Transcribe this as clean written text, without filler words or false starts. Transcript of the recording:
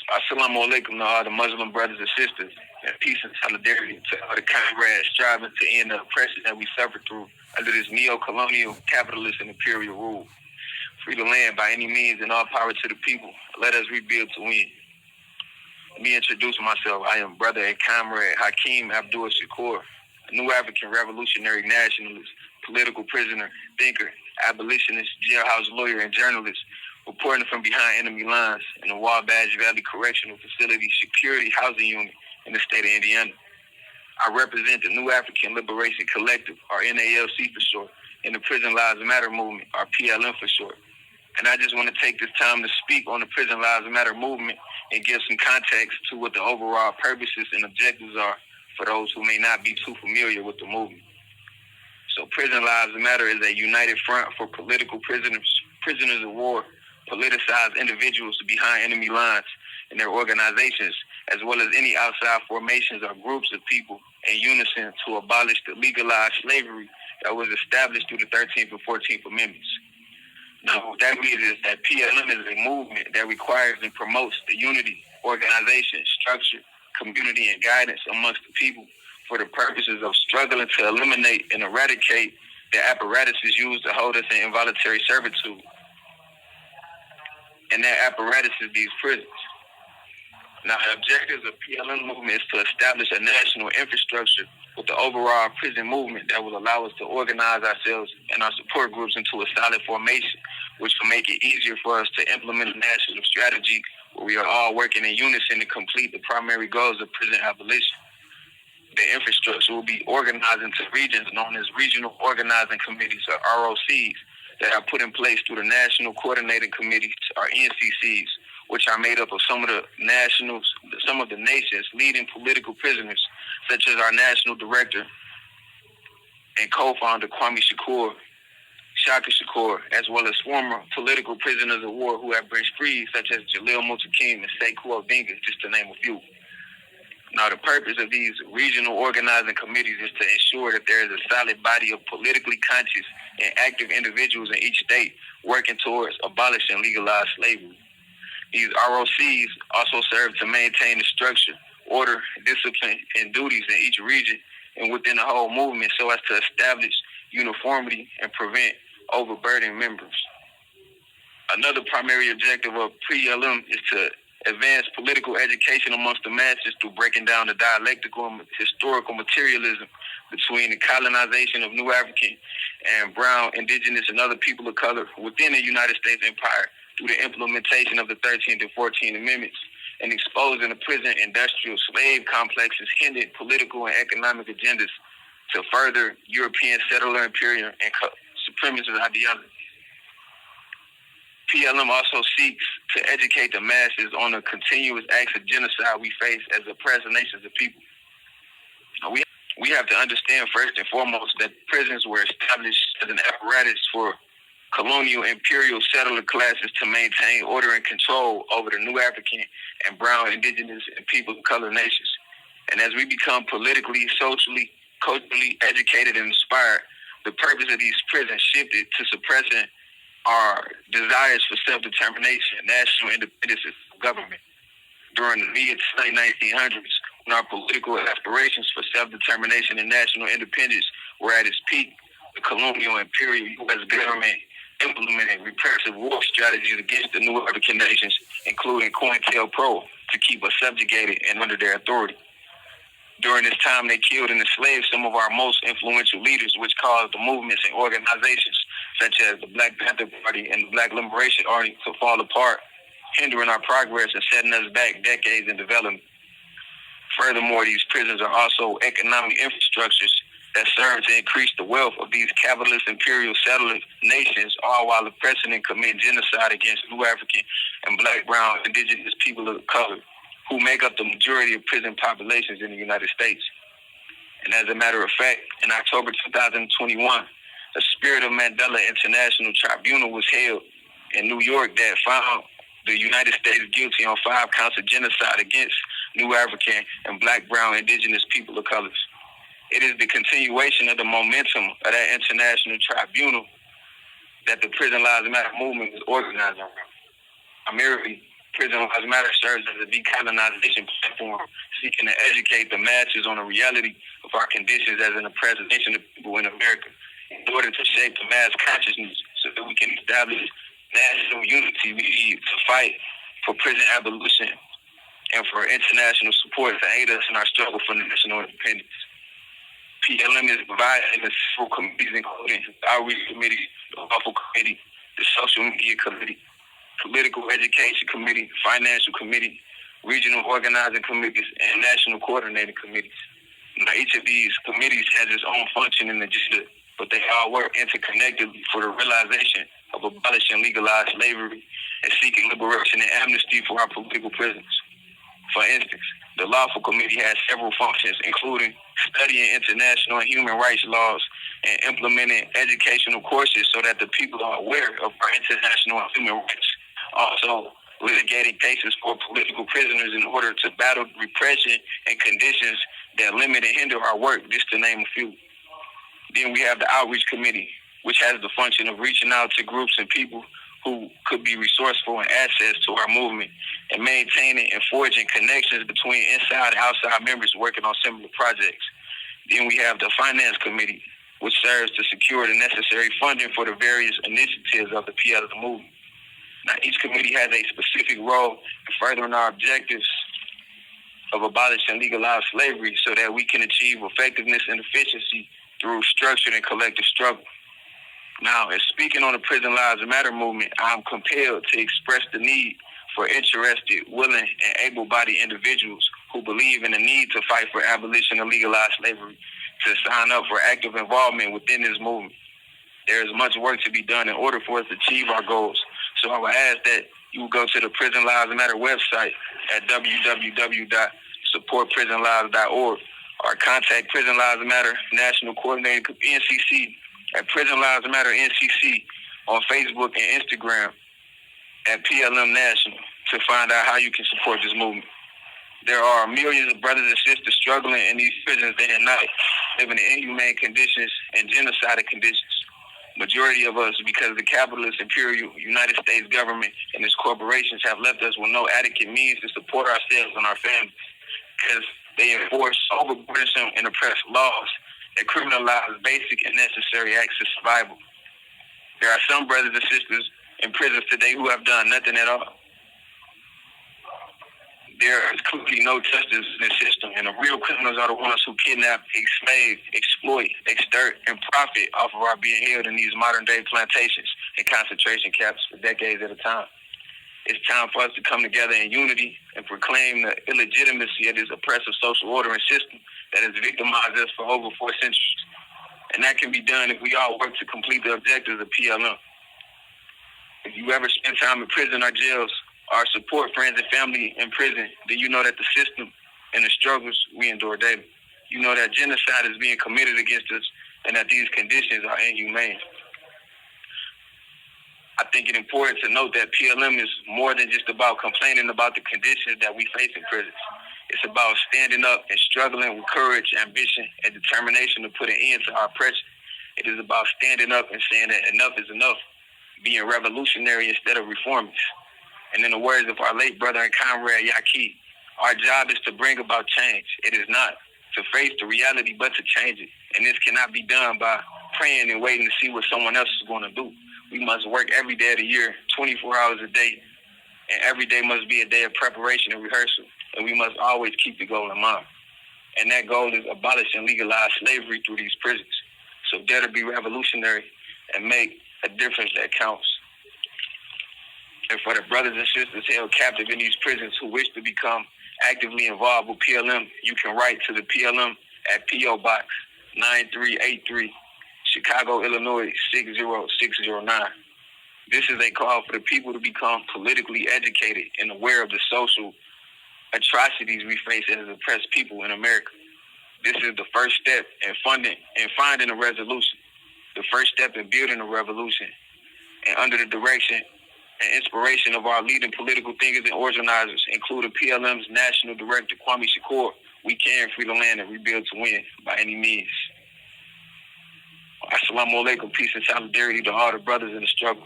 Assalamu alaikum to all the Muslim brothers and sisters, and peace and solidarity to all the comrades striving to end the oppression that we suffer through under this neo-colonial, capitalist, and imperial rule. Free the land by any means and all power to the people. Let us rebuild to win. Let me introduce myself. I am brother and comrade Hakim Abdul Shakur, a new African revolutionary nationalist, political prisoner, thinker, abolitionist, jailhouse lawyer, and journalist, reporting from behind enemy lines in the Wabash Valley Correctional Facility Security Housing Unit in the state of Indiana. I represent the New African Liberation Collective, or N.A.L.C for short, and the Prison Lives Matter movement, or PLM for short. And I just want to take this time to speak on the Prison Lives Matter movement and give some context to what the overall purposes and objectives are for those who may not be too familiar with the movement. So Prison Lives Matter is a united front for political prisoners of war, politicized individuals behind enemy lines and their organizations, as well as any outside formations or groups of people in unison to abolish the legalized slavery that was established through the 13th and 14th Amendments. Now, what that means is that PLM is a movement that requires and promotes the unity, organization, structure, community, and guidance amongst the people for the purposes of struggling to eliminate and eradicate the apparatuses used to hold us in involuntary servitude. And that apparatus is these prisons. Now, the objectives of PLM movement is to establish a national infrastructure with the overall prison movement that will allow us to organize ourselves and our support groups into a solid formation, which will make it easier for us to implement a national strategy where we are all working in unison to complete the primary goals of prison abolition. The infrastructure will be organized into regions known as Regional Organizing Committees, or ROCs, that are put in place through the National Coordinating Committees, or NCCs, which are made up of some of the nation's leading political prisoners, such as our national director and co-founder Kwame Shaka Shakur, as well as former political prisoners of war who have been freed, such as Jalil Mutakim and Sekou Odinga, just to name a few. Now, the purpose of these regional organizing committees is to ensure that there is a solid body of politically conscious and active individuals in each state working towards abolishing legalized slavery. These ROCs also serve to maintain the structure, order, discipline, and duties in each region and within the whole movement so as to establish uniformity and prevent overburdening members. Another primary objective of PLM is to advance political education amongst the masses through breaking down the dialectical and historical materialism between the colonization of New African and brown, indigenous, and other people of color within the United States Empire through the implementation of the 13th and 14th Amendments and exposing the prison industrial slave complex's hindered political and economic agendas to further European settler imperial and supremacist ideology. PLM also seeks to educate the masses on the continuous acts of genocide we face as oppressed nations of people. We have to understand first and foremost that prisons were established as an apparatus for colonial imperial settler classes to maintain order and control over the New African and brown, indigenous, and people of color nations. And as we become politically, socially, culturally educated and inspired, the purpose of these prisons shifted to suppressing our desires for self-determination and national independence of government. During the mid to late 1900s, when our political aspirations for self-determination and national independence were at its peak, the colonial imperial U.S. government implemented repressive war strategies against the New African nations, including COINTELPRO, to keep us subjugated and under their authority. During this time, they killed and enslaved some of our most influential leaders, which caused the movements and organizations such as the Black Panther Party and the Black Liberation Army to fall apart, hindering our progress and setting us back decades in development. Furthermore, these prisons are also economic infrastructures that serve to increase the wealth of these capitalist imperial settler nations, all while oppressing and committing genocide against New African and Black, brown, indigenous people of color, who make up the majority of prison populations in the United States. And as a matter of fact, in October 2021, a Spirit of Mandela International Tribunal was held in New York that found the United States guilty on 5 counts of genocide against New African and Black, brown, indigenous people of colors. It is the continuation of the momentum of that international tribunal that the Prison Lives Matter movement is organized around. Primarily Prison Lives Matter serves as a decolonization platform seeking to educate the masses on the reality of our conditions as an oppressed nation of people in America in order to shape the mass consciousness so that we can establish national unity we need to fight for prison abolition and for international support to aid us in our struggle for national independence. PLM is divided into several committees, including the Outreach Committee, the Lawful Committee, the Social Media Committee, Political Education Committee, Financial Committee, Regional Organizing Committees, and National Coordinating Committees. Now, each of these committees has its own function and agenda, but they all work interconnectedly for the realization of abolishing legalized slavery and seeking liberation and amnesty for our political prisoners. For instance, the Lawful Committee has several functions, including studying international and human rights laws and implementing educational courses so that the people are aware of our international and human rights. Also, litigating cases for political prisoners in order to battle repression and conditions that limit and hinder our work, just to name a few. Then we have the Outreach Committee, which has the function of reaching out to groups and people who could be resourceful and access to our movement and maintaining and forging connections between inside and outside members working on similar projects. Then we have the Finance Committee, which serves to secure the necessary funding for the various initiatives of the PLM movement. Now, each committee has a specific role in furthering our objectives of abolishing legalized slavery so that we can achieve effectiveness and efficiency through structured and collective struggle. Now, as speaking on the Prison Lives Matter movement, I'm compelled to express the need for interested, willing, and able-bodied individuals who believe in the need to fight for abolition of legalized slavery to sign up for active involvement within this movement. There is much work to be done in order for us to achieve our goals. So I would ask that you will go to the Prison Lives Matter website at www.supportprisonlives.org or contact Prison Lives Matter National Coordinating NCC at Prison Lives Matter NCC on Facebook and Instagram at PLM National to find out how you can support this movement. There are millions of brothers and sisters struggling in these prisons day and night, living in inhumane conditions and genocidal conditions. Majority of us, because the capitalist imperial United States government and its corporations have left us with no adequate means to support ourselves and our families, because they enforce overburdensome and oppressive laws that criminalize basic and necessary acts of survival. There are some brothers and sisters in prisons today who have done nothing at all. There is clearly no justice in the system, and the real criminals are the ones who kidnap, enslave, exploit, extort, and profit off of our being held in these modern-day plantations and concentration camps for decades at a time. It's time for us to come together in unity and proclaim the illegitimacy of this oppressive social order and system that has victimized us for over 4 centuries. And that can be done if we all work to complete the objectives of PLM. If you ever spend time in prison or jails, or support friends and family in prison, then you know that the system and the struggles we endure daily. You know that genocide is being committed against us and that these conditions are inhumane. I think it's important to note that PLM is more than just about complaining about the conditions that we face in prisons. It's about standing up and struggling with courage, ambition, and determination to put an end to our oppression. It is about standing up and saying that enough is enough, being revolutionary instead of reformist. And in the words of our late brother and comrade Yaki, our job is to bring about change. It is not to face the reality, but to change it. And this cannot be done by praying and waiting to see what someone else is going to do. We must work every day of the year, 24 hours a day, and every day must be a day of preparation and rehearsal. And we must always keep the goal in mind. And that goal is abolishing legalized slavery through these prisons. So dare to be revolutionary and make a difference that counts. And for the brothers and sisters held captive in these prisons who wish to become actively involved with PLM, you can write to the PLM at P.O. Box 9383, Chicago, Illinois 60609. This is a call for the people to become politically educated and aware of the social atrocities we face as oppressed people in America. This is the first step in finding a resolution, the first step in building a revolution, and under the direction and inspiration of our leading political thinkers and organizers, including PLM's National Director, Kwame Shakur, we can free the land and rebuild to win by any means. Assalamu alaikum, peace and solidarity to all the brothers in the struggle.